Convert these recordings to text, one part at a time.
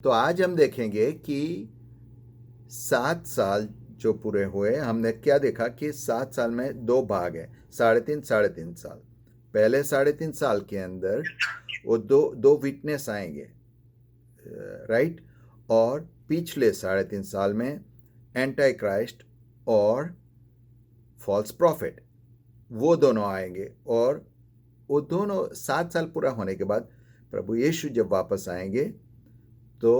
तो आज हम देखेंगे कि 7 साल जो पूरे हुए, हमने क्या देखा कि 7 साल में 2 भाग है, 3.5 साल। पहले 3.5 साल के अंदर वो दो विटनेस आएंगे, राइट। और पिछले 3.5 साल में एंटी क्राइस्ट और फॉल्स प्रॉफिट, वो दोनों आएंगे। और वो दोनों 7 साल पूरा होने के बाद प्रभु यीशु जब वापस आएंगे तो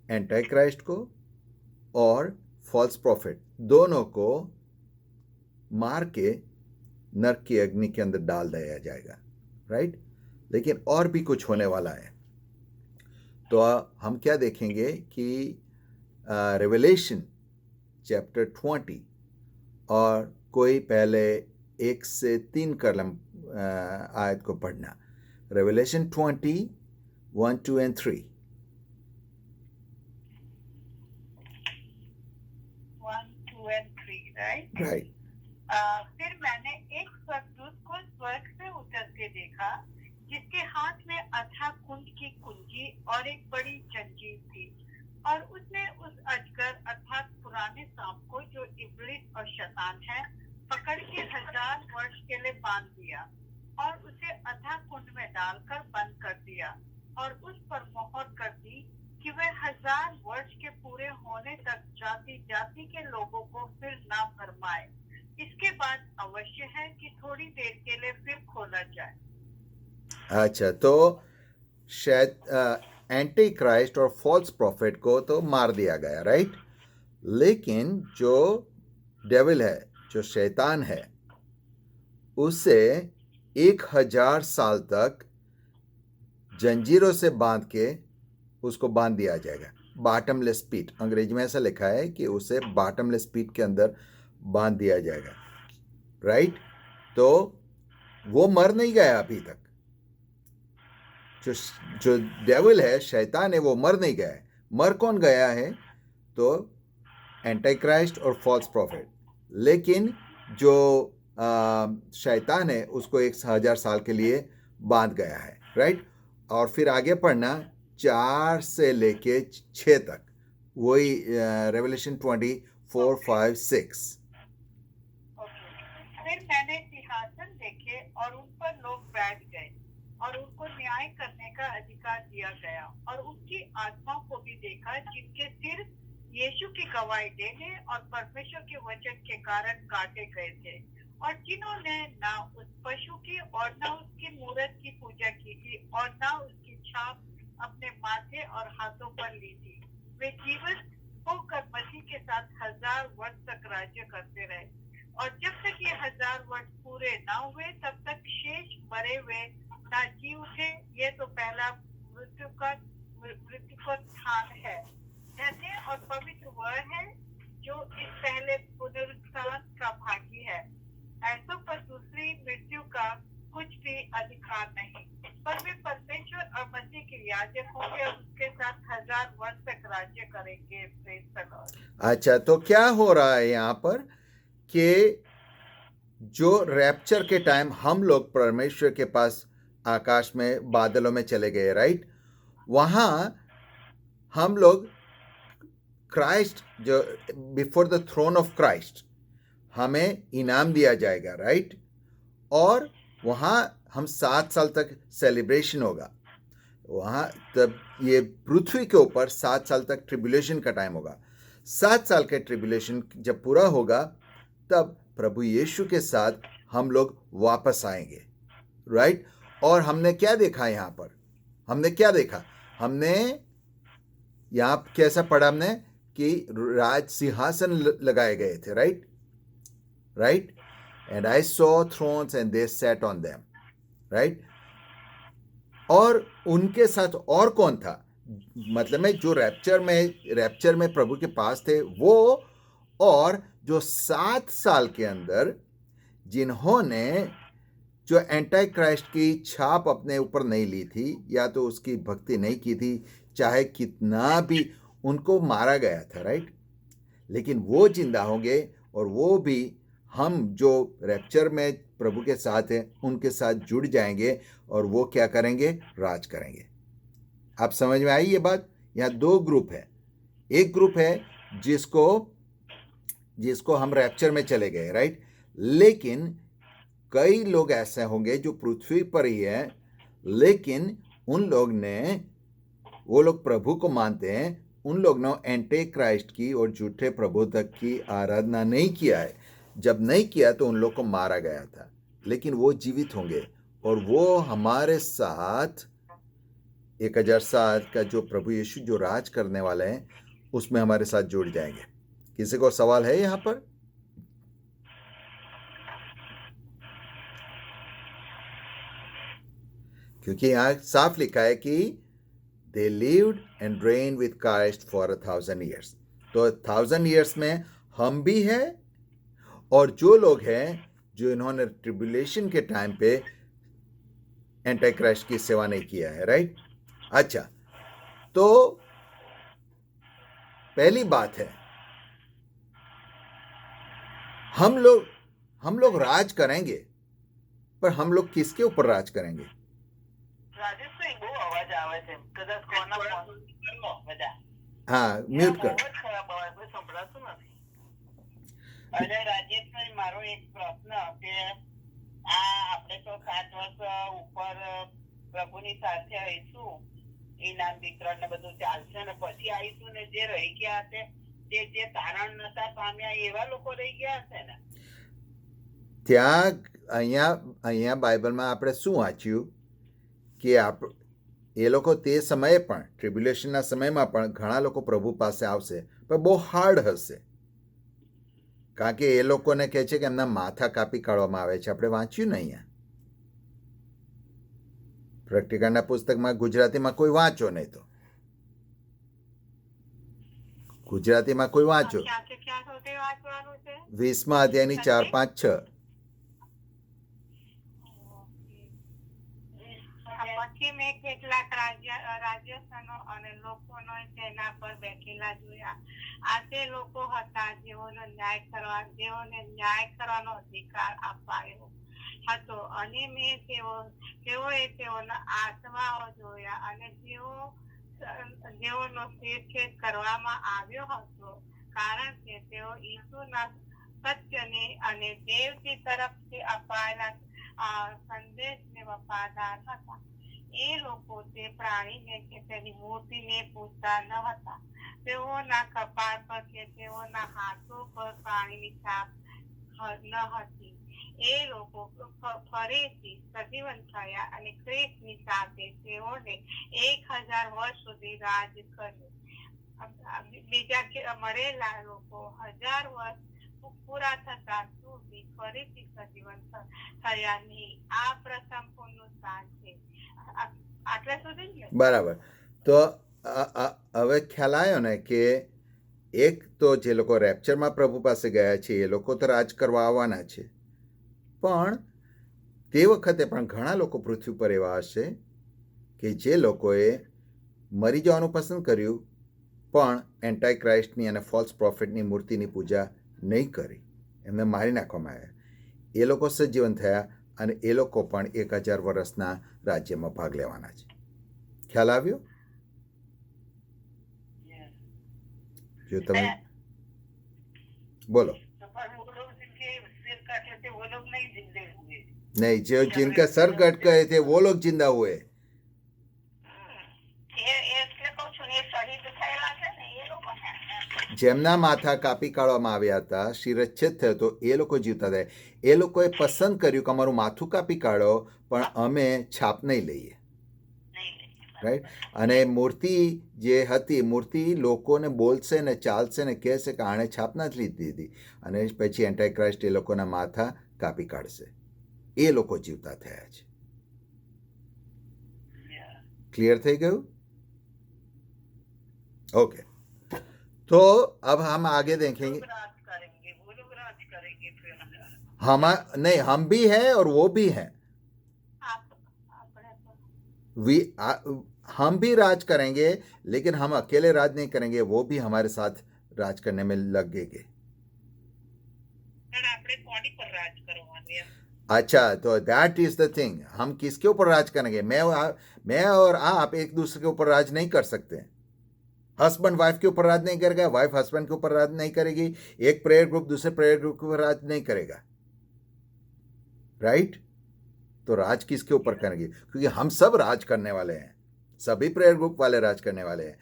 एंटी क्राइस्ट को और फॉल्स प्रॉफिट दोनों को मार के नरक की अग्नि के अंदर डाल दिया जाएगा, राइट। लेकिन और भी कुछ होने वाला है। तो हम क्या देखेंगे कि रेवलेशन चैप्टर 20, और कोई पहले 1 से 3 कलम आयत को पढ़ना। Revelation 20, 1, 2 and 3। 1, 2 and 3, right? Right. फिर मैंने एक स्वर्गदूत को स्वर्ग से उतरते देखा, जिसके हाथ में अथाह कुंड की कुंजी और एक बड़ी जंजीर थी, और उसने उस अजगर अर्थात पुराने सांप को, जो इब्लिस और शैतान है, पकड़ के 1000 वर्ष के लिए बांध दिया और उसे अथाह कुंड में डालकर बंद कर दिया, और उस पर मोहर कर दी कि वह 1000 वर्ष के पूरे होने तक जाति जाति के लोगों को फिर ना भरमाए। इसके बाद अवश्य है कि थोड़ी देर के लिए फिर खोला जाए। अच्छा, तो शायद एंटी क्राइस्ट और फॉल्स प्रॉफिट को तो मार दिया गया, राइट। लेकिन जो डेविल है, जो शैतान है, उसे 1000 साल तक जंजीरों से बांध के उसको बांध दिया जाएगा। बॉटमलेस पिट, अंग्रेजी में ऐसा लिखा है कि उसे बॉटमलेस पिट के अंदर बांध दिया जाएगा, राइट। तो वो मर नहीं गया अभी तक। जो डेविल है, शैतान है, वो मर नहीं गया है। मर कौन गया है? तो एंटी क्राइस्ट और फॉल्स प्रॉफिट। लेकिन जो शैतान है, उसको 1000 साल के लिए बांध गया है, राइट। और फिर आगे पढ़ना 4 से लेके 6 तक, वही रेवलेशन 24, 5, 6। फिर मैंने सिंहासन देखे और उन पर लोग बैठ गए, और उनको न्याय करने का अधिकार दिया गया, और उनकी आत्माओं को भी देखा, जिनके सिर यीशु की गवाही देने और परमेश्वर के वचन के कारण काटे गए थे, और जिन्होंने ना उस पशु की और ना उसकी मूरत की पूजा की थी, और ना उसकी छाप अपने माथे और हाथों पर ली थी। वे जीवित होकर मसीह के साथ 1000 वर्ष तक राज्य करते रहे, और जब तक ये 1000 वर्ष पूरे न हुए, तब तक शेष मरे हुए ना जी उठे। ये तो पहला मृत्यु का स्थान है। धन्य और पवित्र वह है जो इस पहले पुनरुत्थान का भागी है। ऐसों पर दूसरी मृत्यु का कुछ भी अधिकार नहीं, पर वे परमेश्वर और मसीह के याजक होंगे और उसके साथ 1000 वर्ष तक राज्य करेंगे। Praise the Lord. अच्छा, तो क्या हो रहा है यहाँ पर कि जो रैप्चर के टाइम हम लोग परमेश्वर के पास आकाश में बादलों में चले गए, राइट। वहाँ हम लोग क्राइस्ट, जो before the throne of Christ, हमें इनाम दिया जाएगा, राइट। और वहाँ हम 7 साल तक सेलिब्रेशन होगा। वहाँ तब ये पृथ्वी के ऊपर 7 साल तक ट्रिब्यूलेशन का टाइम होगा। 7 साल के ट्रिब्यूलेशन जब पूरा होगा, तब प्रभु यीशु के साथ हम लोग वापस आएंगे, राइट। और हमने क्या देखा यहाँ पर? हमने क्या देखा? हमने यहाँ कैसा पढ़ा हमने कि राज सिंहासन लगाए गए थे, right, right. And I saw thrones and they sat on them, right. और उनके साथ और कौन था? मतलब में जो रैप्चर में प्रभु के पास थे वो, और जो 7 साल के अंदर जिन्होंने जो एंटी क्राइस्ट की छाप अपने ऊपर नहीं ली थी, या तो उसकी भक्ति नहीं की थी, चाहे कितना भी उनको मारा गया था, राइट। लेकिन वो जिंदा होंगे, और वो भी हम जो रैप्चर में प्रभु के साथ हैं उनके साथ जुड़ जाएंगे, और वो क्या करेंगे? राज करेंगे। आप समझ में आई ये बात? यहाँ दो ग्रुप है। एक ग्रुप है जिसको हम रैप्चर में चले गए, राइट। लेकिन कई लोग ऐसे होंगे जो पृथ्वी पर ही है, लेकिन वो लोग प्रभु को मानते हैं, उन लोग ने एंटी क्राइस्ट की और झूठे प्रबोधक की आराधना नहीं किया है। जब नहीं किया तो उन लोग को मारा गया था, लेकिन वो जीवित होंगे और वो हमारे साथ 1000 साल का जो प्रभु यीशु जो राज करने वाले हैं उसमें हमारे साथ जुड़ जाएंगे। किसी को सवाल है यहाँ पर? क्योंकि यहाँ साफ लिखा है कि they lived and reigned with Christ for 1000 years। तो 1000 years में हम भी हैं और जो लोग हैं जो इन्होंने ट्रिब्यूलेशन के टाइम पे एंटी क्राइस्ट की सेवा नहीं किया है, राइट। अच्छा, तो पहली बात है, हम लोग राज करेंगे, पर हम लोग किसके ऊपर राज करेंगे? રાજેશભાઈ બહુ અવાજ આવે છે, કદાચ કોના ફોન કરો બધા. हाँ, म्यूट બહુ करो। જ ખરાબ અવાજ, કોઈ સંભળાતું નથી. અને રાજેશભાઈ, મારો એક પ્રશ્ન કે આ આપણે તો 7 વર્ષ ઉપર પ્રભુની સાથે આવીશું, ઇનામ વિતરણ ને બધું ચાલશે ને પછી આવીશું ને જે રહી ગયા હશે જે તારણ નતા પામ્યા એવા લોકો રહી ગયા હશે ને. ત્યાં અહીંયા બાઇબલમાં આપણે શું વાંચ્યું કે એ લોકો તે સમયે પણ ટ્રિબ્યુલેશનના સમયમાં પણ ઘણા લોકો પ્રભુ પાસે આવશે, પણ બહુ હાર્ડ હશે, કારણ કે એ લોકોને કહે છે કે એમના માથા કાપી કાઢવામાં આવે છે. આપણે વાંચ્યું ને અહીંયા પ્રકટીકાના પુસ્તકમાં ગુજરાતીમાં કોઈ વાંચો નહીં, તો ગુજરાતીમાં કોઈ વાંચો. ક્યાં સુધી વાંચવાનું છે? 20મા અધ્યાયની 4, 5, 6. પછી મેં કેટલાક રાજ્યસ્થાનો અને લોકોનો તેના પર બેઠેલા જોયા. આ તે લોકો હતા જેઓને ન્યાય કરવાનો અધિકાર અપાયો હતો, અને મેં તેઓએ તેઓના આત્માઓ જોયા, અને જેઓનો શિરછેદ કરવામાં આવ્યો હતો, કારણ કે તેઓ ઈસુના સત્યને અને દેવજી તરફથી અપાયેલા સંદેશને વફાદાર હતા. એ લોકો તે પ્રાણીને કે તેની મૂર્તિને પૂજતા ન હતા. તેઓના કપાળ પર કે તેઓના હાથો પર પાણીની છાપ ન હતી. એ લોકો ફરીથી સજીવન થયા અને ખ્રિસ્તની સાથે તેઓને 1000 વર્ષ સુધી રાજ કર્યું. બીજા મરેલા લોકો 1000 વર્ષ પૂરા થતા સુધી ફરીથી સજીવન થયા નહીં. આ પ્રથમ પુનરુત્થાન છે. આટલા સુધી જ ને? બરાબર. તો હવે ખ્યાલ આવ્યો ને કે એક તો જે લોકો રેપ્ચરમાં પ્રભુ પાસે ગયા છે એ લોકો તો રાજ કરવા આવવાના છે, પણ તે વખતે પણ ઘણા લોકો પૃથ્વી પર એવા હશે કે જે લોકોએ મરી જવાનું પસંદ કર્યું, પણ એન્ટાઈ ક્રાઇસ્ટની અને ફોલ્સ પ્રોફેટની મૂર્તિની પૂજા નહીં કરી, એમને મારી નાખવામાં આવ્યા. એ લોકો સજીવન થયા અને એ લોકો પણ 1000 વર્ષના રાજ્યમાં ભાગ લેવાના છે. ખ્યાલ આવ્યો? જો તમે बोलो। नहीं, जो जिनका सर कट गए थे वो लोग जिंदा हुए। જેમના માથા કાપી કાઢવામાં આવ્યા હતા, શિરચ્છેદ થયો તો એ લોકો જીવતા થયા. એ લોકોએ પસંદ કર્યું કે અમારું માથું કાપી કાઢો, પણ અમે છાપ નહીં લઈએ, રાઈટ. અને મૂર્તિ જે હતી, મૂર્તિ લોકોને બોલશે ને ચાલશે ને કહેશે કે આણે છાપ નથી લીધી હતી, અને પછી એન્ટાઈ ક્રાઇસ્ટ એ લોકોના માથા કાપી કાઢશે. એ લોકો જીવતા થયા છે. क्लियर થઈ ગયું? ओके, तो अब हम आगे देखेंगे. हम भी हैं और वो भी हैं. हम भी राज करेंगे, लेकिन हम अकेले राज नहीं करेंगे, वो भी हमारे साथ राज करने में लगेंगे. अच्छा, तो दैट इज द थिंग. हम किसके ऊपर राज करेंगे? मैं और आप एक दूसरे के ऊपर राज नहीं कर सकते. हस्बैंड वाइफ के ऊपर राज नहीं करेगा, वाइफ हस्बैंड के ऊपर राज नहीं करेगी, एक प्रेयर ग्रुप दूसरे प्रेयर ग्रुप के ऊपर राज नहीं करेगा, राइट? तो राज किसके ऊपर करेंगे? क्योंकि हम सब राज करने वाले हैं, सभी प्रेयर ग्रुप वाले राज करने वाले हैं।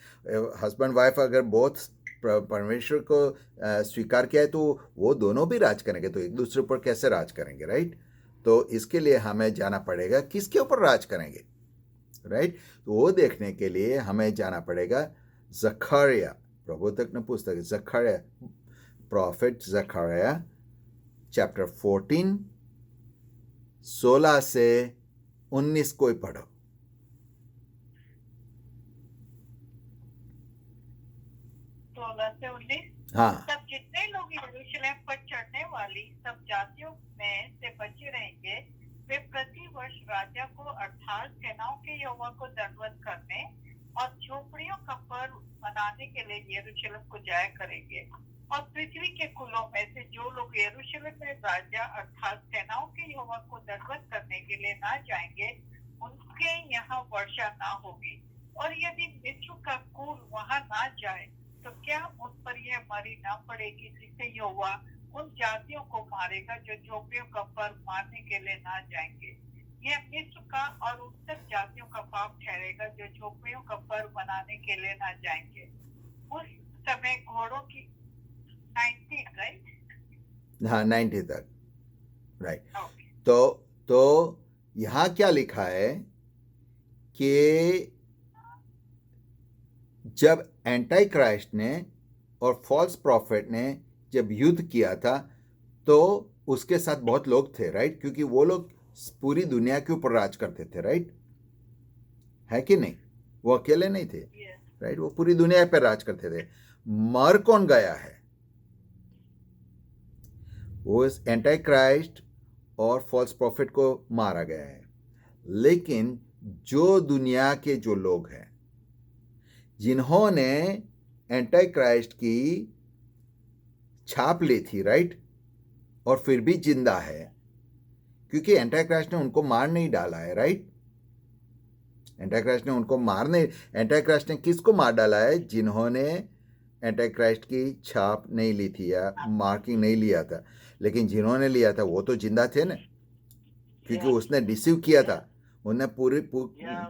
हस्बैंड वाइफ अगर बोथ परमेश्वर को स्वीकार किया है तो वो दोनों भी राज करेंगे, तो एक दूसरे पर कैसे राज करेंगे, राइट? तो इसके लिए हमें जाना पड़ेगा किसके ऊपर राज करेंगे, राइट? तो वो देखने के लिए हमें जाना पड़ेगा जकरिया, प्रबोधक ने पुस्तक जकरिया, प्रॉफिट जकरिया चैप्टर 14 16 से 19 को ही पढ़ो। 16 से 19। हाँ। तब जितने लोग यरूशलेम पर चढ़ने वाली सब जातियों में से बचे रहेंगे, वे प्रति वर्ष राजा को अर्थात सेनाओं के यहोवा को दंडवत करने और झोपड़ियों का पर्व मनाने के लिए यरूशलेम को जाया करेंगे। और पृथ्वी के कुलों में से जो लोग यरूशलेम में राजा अर्थात सेनाओं के यहोवा को दंडवत करने के लिए ना जाएंगे, उनके यहाँ वर्षा ना होगी। और यदि मिस्र का कुल वहां ना जाए तो क्या उन पर यह मरी ना पड़ेगी जिससे यहोवा उन जातियों को मारेगा जो झोपड़ियों का पर्व मारने के लिए ना जाएंगे। यह मिस्र का और उन सब जातियों का पाप ठहरेगा जो झोपड़ियों का पर्व मनाने के लिए ना जाएंगे। उस समय घोड़ों की 90, राइट? हाँ, 90 तक, राइट। ओके। तो यहाँ क्या लिखा है कि जब एंटी क्राइस्ट ने और फॉल्स प्रॉफिट ने जब युद्ध किया था तो उसके साथ बहुत लोग थे, राइट? क्योंकि वो लोग पूरी दुनिया के ऊपर राज करते थे, राइट? है कि नहीं? वो अकेले नहीं थे, राइट? वो पूरी दुनिया पर राज करते थे। मर कौन गया है? वो एंटी क्राइस्ट और फॉल्स प्रॉफिट को मारा गया है। लेकिन जो दुनिया के जो लोग हैं जिन्होंने एंटी क्राइस्ट की छाप ली थी, राइट, और फिर भी जिंदा है, क्योंकि एंटी क्राइस्ट ने उनको मार नहीं डाला है, राइट? एंटी क्राइस्ट ने उनको मार नहीं, एंटी क्राइस्ट ने किसको मार डाला है? जिन्होंने एंटी क्राइस्ट की छाप नहीं ली थी या मार्किंग नहीं लिया था। लेकिन जिन्होंने लिया था वो तो जिंदा थे ना, क्योंकि उसने डिसीव किया था, उन्होंने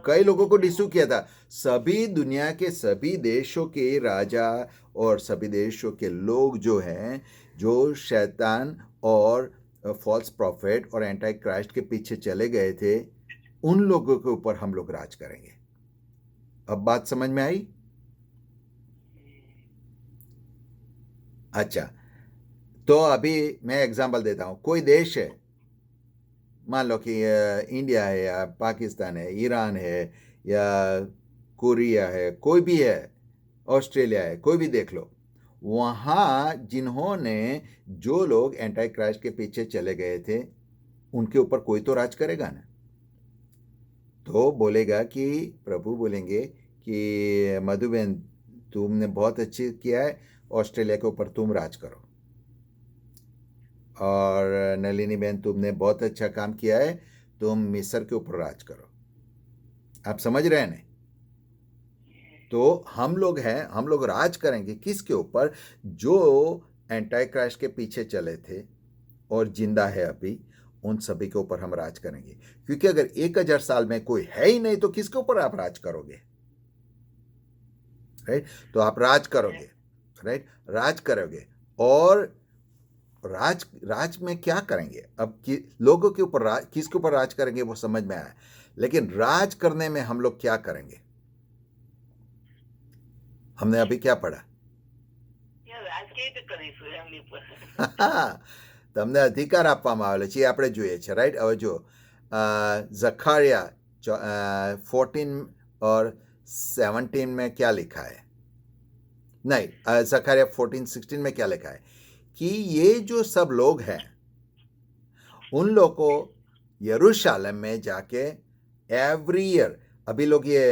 कई लोगों को डिसीव किया था। सभी दुनिया के सभी देशों के राजा और सभी देशों के लोग जो हैं, जो शैतान और फॉल्स प्रॉफिट और एंटी क्राइस्ट के पीछे चले गए थे, उन लोगों के ऊपर हम लोग राज करेंगे। अब बात समझ में आई? अच्छा, तो अभी मैं एग्जांपल देता हूं। कोई देश है, मान लो कि इंडिया है या पाकिस्तान है, ईरान है या कोरिया है, कोई भी है, ऑस्ट्रेलिया है, कोई भी देख लो। वहाँ जिन्होंने जो लोग एंटी क्राइस्ट के पीछे चले गए थे उनके ऊपर कोई तो राज करेगा ना। तो बोलेगा कि प्रभु बोलेंगे कि मधुबेन तुमने बहुत अच्छी किया है, ऑस्ट्रेलिया के ऊपर तुम राज करो, और नलिनी बहन तुमने बहुत अच्छा काम किया है, तुम मिस्र के ऊपर राज करो। आप समझ रहे हैं? तो हम लोग हैं, हम लोग राज करेंगे किसके ऊपर? जो एंटी क्राइस्ट के पीछे चले थे और जिंदा है अभी, उन सभी के ऊपर हम राज करेंगे। क्योंकि अगर 1000 साल में कोई है ही नहीं तो किसके ऊपर आप राज करोगे, राइट? तो आप राज करोगे, राइट? राज करोगे, और राज में क्या करेंगे? अब लोगों के ऊपर किसके ऊपर राज करेंगे वो समझ में आया, लेकिन राज करने में हम लोग क्या करेंगे? हमने अभी क्या पढ़ा? તમને અધિકાર આપવામાં આવેલો છે, આપણે જોઈએ છે, રાઈટ? હવે જો ज़करिया 14 और 17 में क्या लिखा है? नहीं, ज़करिया 14-16 में क्या लिखा है कि ये जो सब लोग हैं उन लोग को यरूशलेम में जाके एवरी ईयर, अभी लोग ये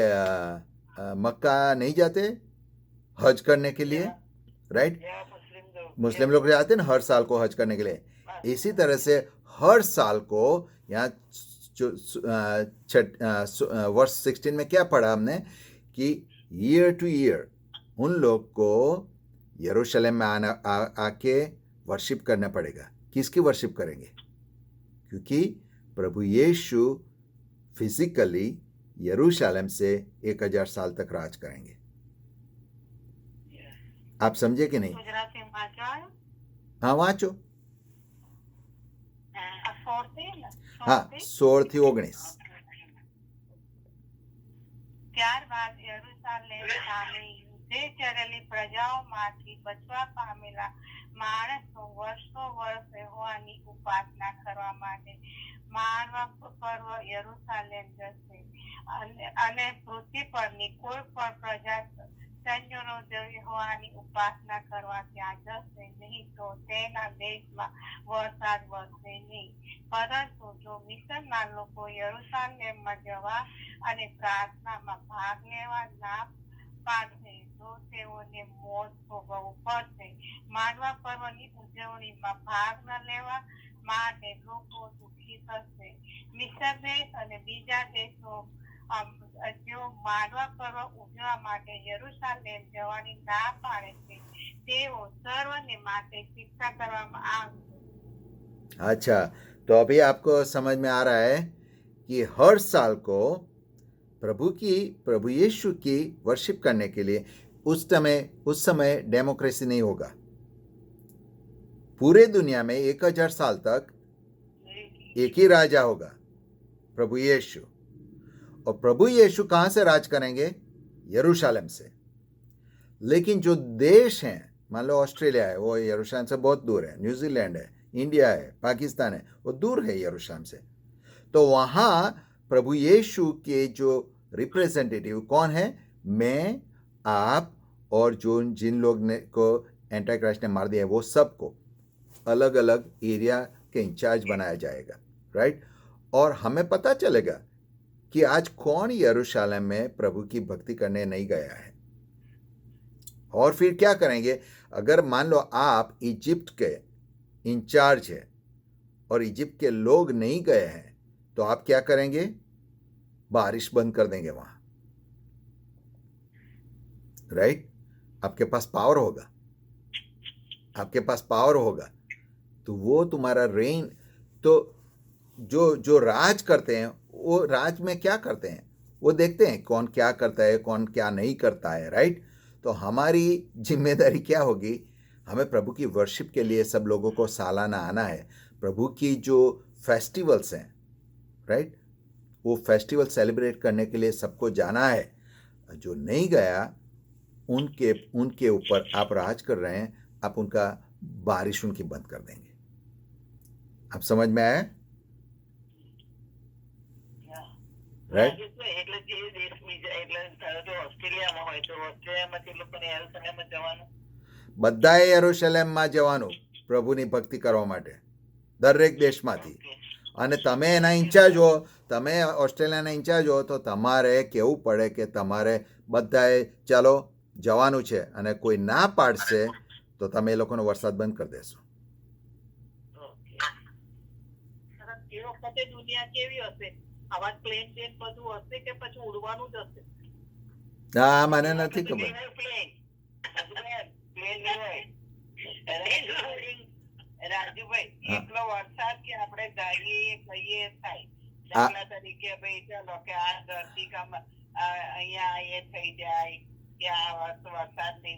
मक्का नहीं जाते हज करने के लिए, राइट? मुस्लिम लोग जाते हैं ना हर साल को हज करने के लिए। इसी तरह से हर साल को यहाँ वर्ष 16 में क्या पढ़ा हमने कि ईयर टू ईयर उन लोग को यरूशलेम में आके वर्शिप करना पड़ेगा। किसकी वर्शिप करेंगे? क्योंकि प्रभु यीशु फिजिकली यरूशलेम से 1000 साल तक राज करेंगे। आप समझे कि नहीं? ગુજરાતી વાંચવાનું हाँ वाँचो। 16 ને हाँ 16 થી 19। ત્યારબાદ યરૂશાલેમ સામે યુદ્ધે ચડેલી પ્રજાઓમાંથી બચવા પામેલા માણસો વર્ષો વર્ષ યહોવાની ઉપાસના કરવા માટે માનવા પર્વ યરૂશાલેમ જશે અને પૃથ્વી પરની કોઈ પણ પ્રજા સૈન્યનો યહોવાની ઉપાસના કરવા ત્યાં જશે નહીં તો તેના દેશમાં વરસાદ વરસે નહીં. પરંતુ જો મિશનના લોકો યરૂશાલેમમાં જવા અને પ્રાર્થનામાં ભાગ લેવા ના પાડશે તો તેઓને મોત ભોગવવું પડશે. માનવા પર્વની ઉજવણીમાં ભાગ ન લેવા માટે લોકો દુઃખી થશે. મિશન દેશ અને બીજા દેશો જેઓ માનવા પર્વ ઉજવવા માટે યરૂશાલેમ જવાની ના પાડે છે તેઓ સર્વને માટે શિક્ષા કરવામાં આવશે. अच्छा, तो अभी आपको समझ में आ रहा है कि हर साल को प्रभु यीशु की वर्शिप करने के लिए उस समय डेमोक्रेसी नहीं होगा। पूरे दुनिया में 1000 साल तक एक ही राजा होगा, प्रभु यीशु। और प्रभु यीशु कहाँ से राज करेंगे? यरूशलेम से। लेकिन जो देश हैं, मान लो ऑस्ट्रेलिया है, वो यरूशलेम से बहुत दूर है, न्यूजीलैंड है, इंडिया है, पाकिस्तान है, वो दूर है यरूशलेम से। तो वहाँ प्रभु यीशु के जो रिप्रेजेंटेटिव कौन है? मैं, आप और जिन लोग ने को एंटी क्राइस्ट ने मार दिया है, वो सबको अलग अलग एरिया के इंचार्ज बनाया जाएगा, राइट। और हमें पता चलेगा कि आज कौन यरूशलेम में प्रभु की भक्ति करने नहीं गया है। और फिर क्या करेंगे? अगर मान लो आप इजिप्ट के इंचार्ज है और इजिप्ट के लोग नहीं गए हैं तो आप क्या करेंगे? बारिश बंद कर देंगे वहां, राइट। आपके पास पावर होगा, आपके पास पावर होगा तो वो तुम्हारा रेन। तो जो राज करते हैं वो राज में क्या करते हैं? वो देखते हैं कौन क्या करता है, कौन क्या नहीं करता है, राइट। तो हमारी जिम्मेदारी क्या होगी? हमें प्रभु की वर्शिप के लिए सब लोगों को सालाना आना है। प्रभु की जो फेस्टिवल्स हैं, राइट, वो फेस्टिवल सेलिब्रेट करने के लिए सबको जाना है। जो नहीं गया उनके ऊपर आप राज कर रहे हैं, आप उनका बारिश उनकी बंद कर देंगे। आप समझ में आया? राइट। બધાએ યરૂશલેમમાં જવાનું પ્રભુની ભક્તિ કરવા માટે, દરેક દેશમાંથી। અને તમે એના ઇન્ચાર્જ હો, તમે ઓસ્ટ્રેલિયાના ઇન્ચાર્જ હો તો તમારે કહેવું પડે કે તમારે બધાએ ચાલો જવાનું છે અને કોઈ ના પાડશે તો તમે એ લોકોનો વરસાદ બંધ કરી દેશો। એ વખતે દુનિયા કેવી હશે? આવા પ્લેન પ્લેન બધું હશે કે પછી ઉડવાનું જ હશે? ના મને નથી ખબર। રાજુભાઈ એટલો વરસાદ કે આપણે ગાઈએ કહીએ થાય, દાખલા તરીકે ભાઈ ચાલો કે આ ધરતીકંપ અહીંયા એ થઈ જાય કે આ વરસાદ નહીં।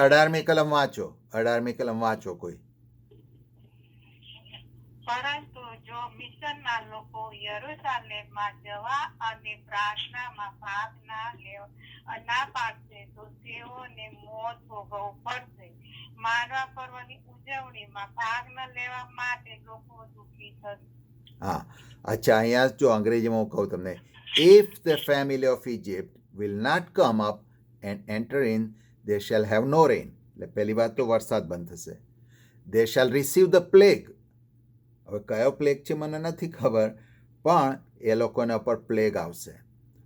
18મી કલમ વાંચો, 18મી કલમ વાંચો કોઈ। પરંતુ જો મિશનના લોકો યરૂશાલેમમાં જવા અને પ્રાર્થનામાં ભાગ ના પાડશે તો તેઓને મોત ભોગવવું પડશે। માનવા પર્વની ઉજવણીમાં ભાગ ન લેવા માટે લોકો દુઃખી થશે। हाँ, अच्छा, અહીંયા જો અંગ્રેજીમાં હું કહું તમને, if the family of Egypt will not come up and enter in, they shall have no rain. એટલે પહેલી વાત તો વરસાદ બંધ થશે। they shall receive the plague. હવે કયો પ્લેગ છે મને નથી ખબર, પણ એ લોકોના ઉપર પ્લેગ આવશે,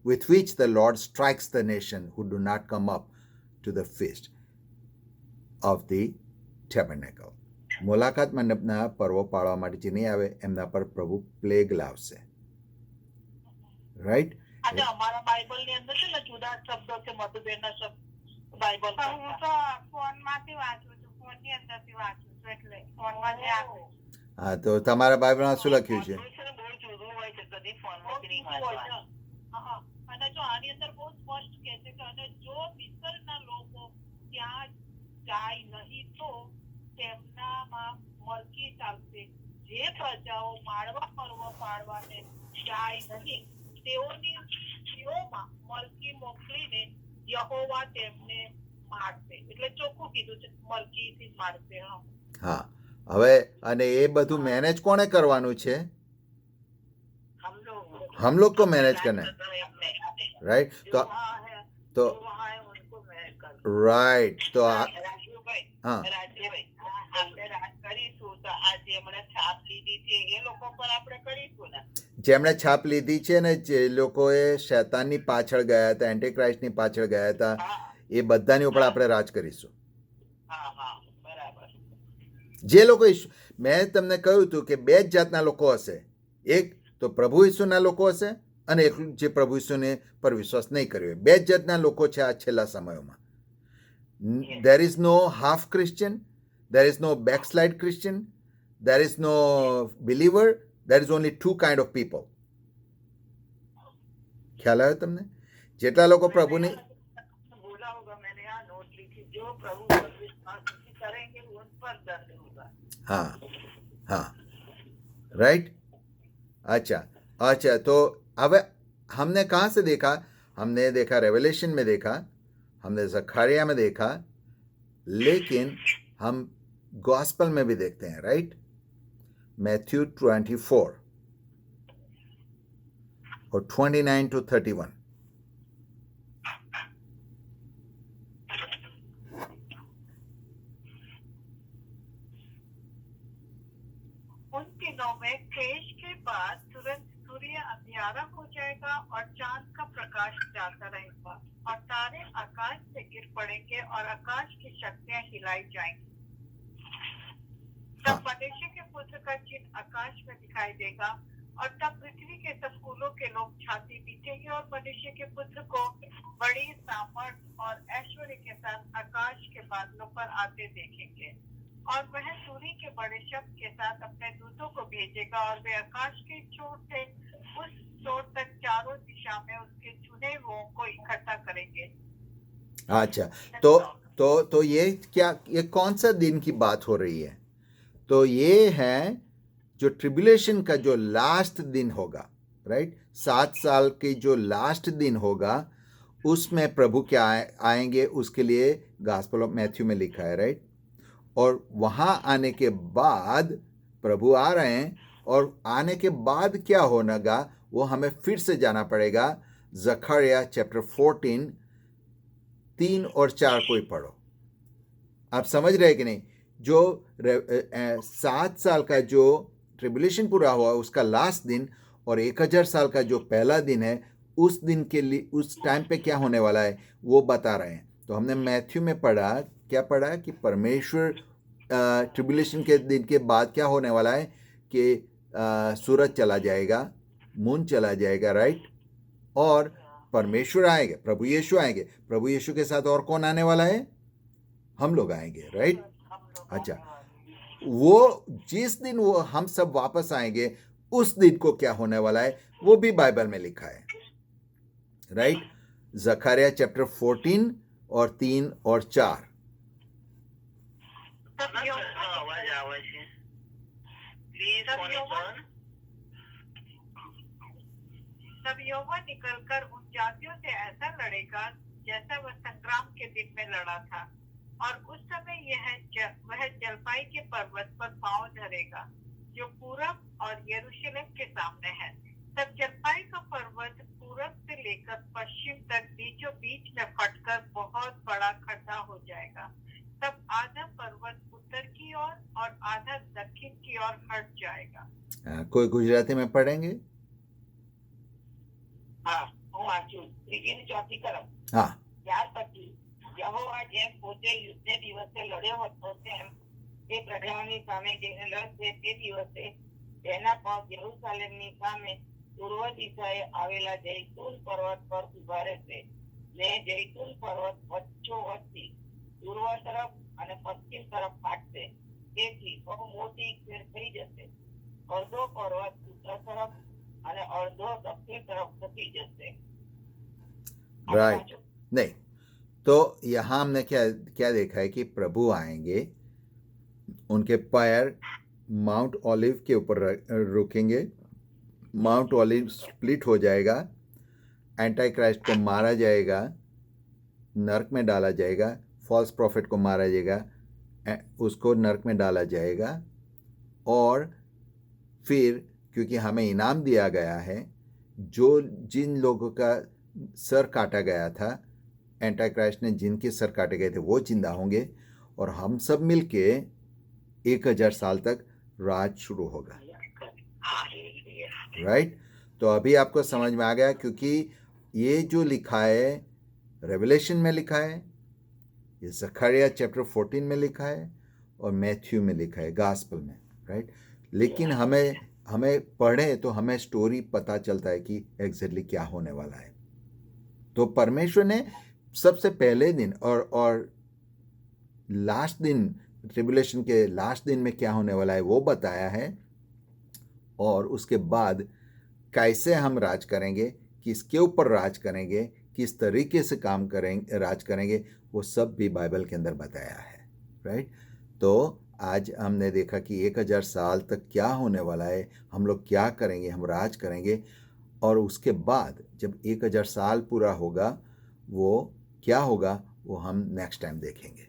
with which the Lord strikes the nation who do not come up to the feast of the tabernacle. મુલાકાત મંડપના પર્વો પાળવા માટે જે નહીં આવે એમના પર પ્રભુ પ્લેગ લાવશે, રાઈટ। આજે અમારા બાઇબલની અંદર છે ને જુદા શબ્દો છે, મધુબેનના શબ્દ બાઇબલ હું તો ફોનમાંથી વાંચું છું, ફોનની અંદરથી વાંચું છું, એટલે ફોનમાં જે આપે હા, તો તમારા બાઇબલમાં શું લખ્યું છે? બહુ જુદું હોય છે, કદી ફોનમાં હોય છે. હા, અને જો આની અંદર બહુ સ્પષ્ટ કહે છે કે અને જો મિસ્રના લોકો ત્યાં જાય નહીં તો તેમનામાં મલકી ચાલશે. જે પ્રજાઓ માળવા પર્વ પાળવાને જાય નહીં તેઓમાં મલકી મોકલીને યહોવા તેમને મારશે. એટલે ચોખ્ખું કીધું છે, મલકીથી મારશે. હા, હવે અને એ બધું મેનેજ કોણે કરવાનું છે? हम लोग को मैनेज करना है, राइट? तो राइट, तो हाँ, જેમણે છાપ લીધી છે ને, જે લોકોએ શૈતાનની પાછળ ગયા હતા, એન્ટીક્રાઇસ્ટની પાછળ ગયા હતા, એ બધાની ઉપર આપણે રાજ કરીશું. જે લોકો, મેં તમને કહ્યું હતું કે બે જ જાતના લોકો હશે. એક તો પ્રભુ ઈસુના લોકો હશે અને એક જે પ્રભુ ઈસુને પર વિશ્વાસ નહીં કર્યો. બે જ જાતના લોકો છે આ છેલ્લા સમયોમાં. There is no half Christian, there is no backslide Christian, there is no believer, there is only two kind of people. ખ્યાલ આવ્યો તમને? જેટલા લોકો પ્રભુની हाँ हाँ, राइट. अच्छा, तो अब हमने कहाँ से देखा? हमने देखा रेवलेशन में देखा, हमने जकरिया में देखा, लेकिन हम गॉस्पल में भी देखते हैं, राइट? मैथ्यू 24 और 29 to 31. उन दिनों में क्लेश के बाद तुरंत सूर्य अंधियारा हो जाएगा और चांद का प्रकाश जाता रहेगा और तारे आकाश से गिर पड़ेंगे और आकाश की शक्तियां हिलाई जाएंगी. तब मनुष्य के पुत्र का चिन्ह आकाश में दिखाई देगा और तब पृथ्वी के सब कुलों के लोग छाती पीटेंगे और मनुष्य के पुत्र को बड़ी सामर्थ और ऐश्वर्य के साथ आकाश के बादलों पर आते देखेंगे. और वह सूर्य के बड़े शब्द के साथ अपने दूतों को भेजेगा और वे आकाश की छोर से उस छोर तक चारों दिशा में उसके चुने हुओं को इकट्ठा करेंगे. अच्छा, तो ये क्या, ये कौन सा दिन की बात हो रही है? तो ये है जो ट्रिब्यूलेशन का जो लास्ट दिन होगा, राइट? 7 साल के जो लास्ट दिन होगा, उसमें प्रभु क्या आएंगे, उसके लिए गॉस्पेल ऑफ मैथ्यू में लिखा है, राइट? और वहाँ आने के बाद प्रभु आ रहे हैं, और आने के बाद क्या होगा वो हमें फिर से जाना पड़ेगा. जकरिया चैप्टर 14 3 और 4 कोई पढ़ो. आप समझ रहे कि नहीं? जो 7 साल का जो ट्रिब्यूलेशन पूरा हुआ उसका लास्ट दिन और 1000 साल का जो पहला दिन है, उस दिन के लिए उस टाइम पे क्या होने वाला है वो बता रहे हैं. तो हमने मैथ्यू में पढ़ा, क्या पढ़ा कि परमेश्वर ट्रिब्यूलेशन के दिन के बाद क्या होने वाला है कि सूरज चला जाएगा, मून चला जाएगा, राइट? और परमेश्वर आएंगे, प्रभु यीशु आएंगे. प्रभु यीशु के साथ और कौन आने वाला है? हम लोग आएंगे, राइट? अच्छा, वो जिस दिन वो हम सब वापस आएंगे उस दिन को क्या होने वाला है वो भी बाइबल में लिखा है, राइट? जकरिया चैप्टर 14 और 3 और 4. तब यहोवा निकलकर उन जातियों से ऐसा लड़ेगा जैसा वह संग्राम के दिन में लड़ा था, और उस समय वह जलपाई के पर्वत पर पांव धरेगा जो पूरब और यरूशलेम के सामने है. तब जलपाई का पर्वत पूरब से लेकर पश्चिम तक बीचों बीच में फटकर बहुत बड़ा खड्डा हो जाएगा. तब आधा पर्वत उत्तर की ओर और आधा दक्षिण की ओर हट जाएगा. कोई गुजराती में पढ़ेंगे? हाँ, ચોથી કલમ. हाँ. ત્યાર પછી યહોવા જેમ પોતે યુદ્ધને દિવસે લડ્યો હતો તેમ તે પ્રજાઓની સામે જેને લડશે તે દિવસે તેના પગ યરૂશાલેમની સામે પૂર્વ દિશાએ આવેલા જૈતૂન પર્વત પર ઉભા રહેશે. ને જૈતુન પર્વત વચ્ચોવચ્ચથી પૂર્વ તરફ અને પશ્ચિમ તરફ ફાટશે. તેથી બહુ મોટી ખેડ થઈ જશે. અડધો પર્વત ઉત્તર તરફ અને અડધો દક્ષિણ તરફ ખસી જશે. राइट नहीं, तो यहाँ हमने क्या क्या देखा है कि प्रभु आएंगे, उनके पैर माउंट ऑलिव के ऊपर रुकेंगे, माउंट ऑलिव स्प्लिट हो जाएगा, एंटी क्राइस्ट को मारा जाएगा, नरक में डाला जाएगा, फॉल्स प्रॉफिट को मारा जाएगा, उसको नरक में डाला जाएगा, और फिर क्योंकि हमें इनाम दिया गया है, जो जिन लोगों का सर काटा गया था, एंटी क्राइस्ट ने जिनके सर काटे गए थे वो जिंदा होंगे, और हम सब मिलके 1000 साल तक राज शुरू होगा. राइट तो अभी आपको समझ में आ गया, क्योंकि ये जो लिखा है रेवलेशन में लिखा है, ये जकरिया चैप्टर 14 में लिखा है, और मैथ्यू में लिखा है, गॉस्पेल में. राइट लेकिन हमें पढ़े तो हमें स्टोरी पता चलता है कि एग्जैक्टली क्या होने वाला है. तो परमेश्वर ने सबसे पहले दिन और लास्ट दिन, ट्रिबुलेशन के लास्ट दिन में क्या होने वाला है वो बताया है, और उसके बाद कैसे हम राज करेंगे, किसके ऊपर राज करेंगे, किस तरीके से काम करेंगे, राज करेंगे, वो सब भी बाइबल के अंदर बताया है. राइट तो आज हमने देखा कि 1000 साल तक क्या होने वाला है, हम लोग क्या करेंगे, हम राज करेंगे, और उसके बाद जब 1000 साल पूरा होगा वो क्या होगा वो हम नेक्स्ट टाइम देखेंगे.